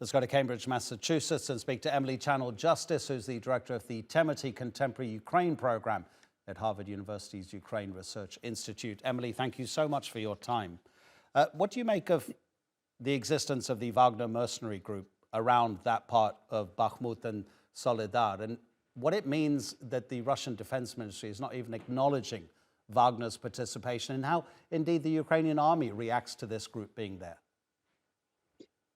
Let's go to Cambridge, Massachusetts, and speak to Emily Channell-Justice, who's the director of the Temety Contemporary Ukraine program at Harvard University's Ukraine Research Institute. Emily, thank you so much for your time. What do you make of the existence of the Wagner mercenary group around that part of Bakhmut and Soledar, and what it means that the Russian Defense Ministry is not even acknowledging Wagner's participation, and how indeed the Ukrainian army reacts to this group being there?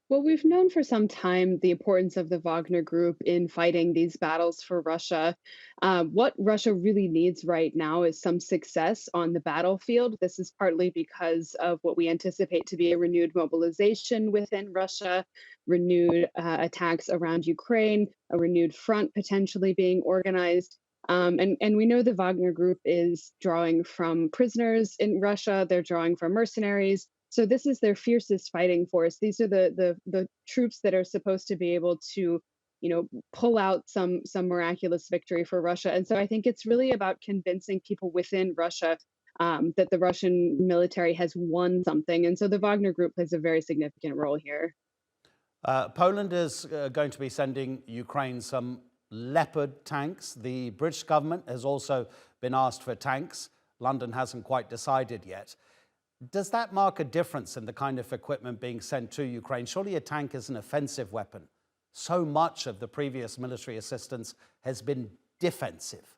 Well, we've known for some time the importance of the Wagner Group in fighting these battles for Russia. What Russia really needs right now is some success on the battlefield. This is partly because of what we anticipate to be a renewed mobilization within Russia, renewed attacks around Ukraine, a renewed front potentially being organized. And we know the Wagner Group is drawing from prisoners in Russia, they're drawing from mercenaries. So this is their fiercest fighting force. These are the troops that are supposed to be able to, pull out some miraculous victory for Russia. And so I think it's really about convincing people within Russia that the Russian military has won something. And so the Wagner Group plays a very significant role here. Poland is going to be sending Ukraine some Leopard tanks. The British government has also been asked for tanks. London hasn't quite decided yet. Does that mark a difference in the kind of equipment being sent to Ukraine? Surely a tank is an offensive weapon. So much of the previous military assistance has been defensive.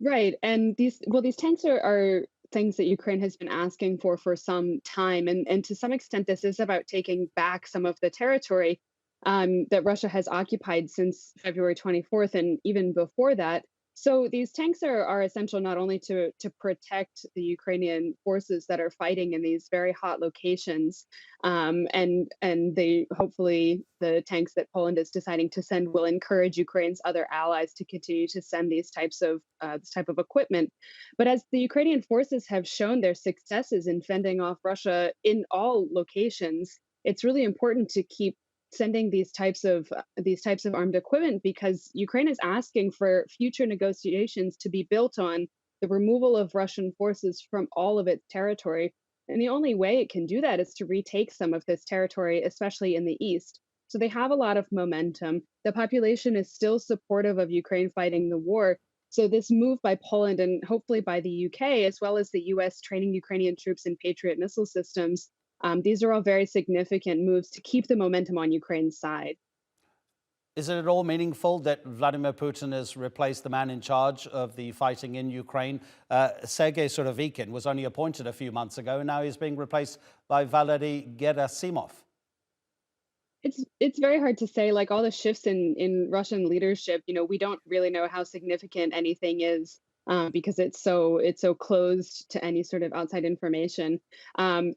Right. And these tanks are things that Ukraine has been asking for some time. And to some extent, this is about taking back some of the territory that Russia has occupied since February 24th and even before that. So these tanks are essential not only to protect the Ukrainian forces that are fighting in these very hot locations, and they hopefully the tanks that Poland is deciding to send will encourage Ukraine's other allies to continue to send this type of equipment. But as the Ukrainian forces have shown their successes in fending off Russia in all locations, it's really important to keep sending these types of armed equipment because Ukraine is asking for future negotiations to be built on the removal of Russian forces from all of its territory. And the only way it can do that is to retake some of this territory, especially in the east. So they have a lot of momentum. The population is still supportive of Ukraine fighting the war. So this move by Poland and hopefully by the UK, as well as the US training Ukrainian troops in Patriot missile systems, these are all very significant moves to keep the momentum on Ukraine's side. Is it at all meaningful that Vladimir Putin has replaced the man in charge of the fighting in Ukraine? Sergei Surovikin was only appointed a few months ago, and now he's being replaced by Valery Gerasimov. It's very hard to say. Like all the shifts in Russian leadership, we don't really know how significant anything is. Because it's so closed to any sort of outside information.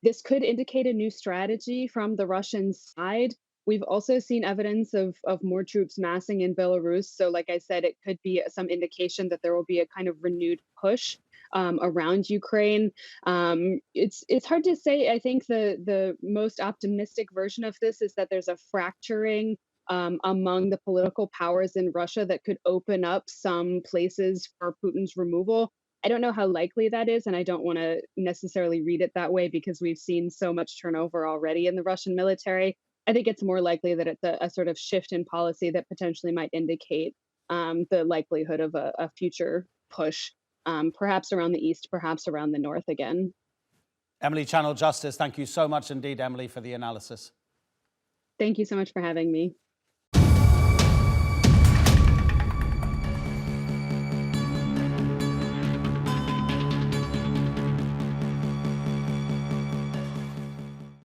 This could indicate a new strategy from the Russian side. We've also seen evidence of more troops massing in Belarus. So, like I said, it could be some indication that there will be a kind of renewed push around Ukraine. It's hard to say. I think the most optimistic version of this is that there's a fracturing among the political powers in Russia that could open up some places for Putin's removal. I don't know how likely that is, and I don't want to necessarily read it that way because we've seen so much turnover already in the Russian military. I think it's more likely that it's a sort of shift in policy that potentially might indicate the likelihood of a future push, perhaps around the east, perhaps around the north again. Emily Channell-Justice, thank you so much indeed, Emily, for the analysis. Thank you so much for having me.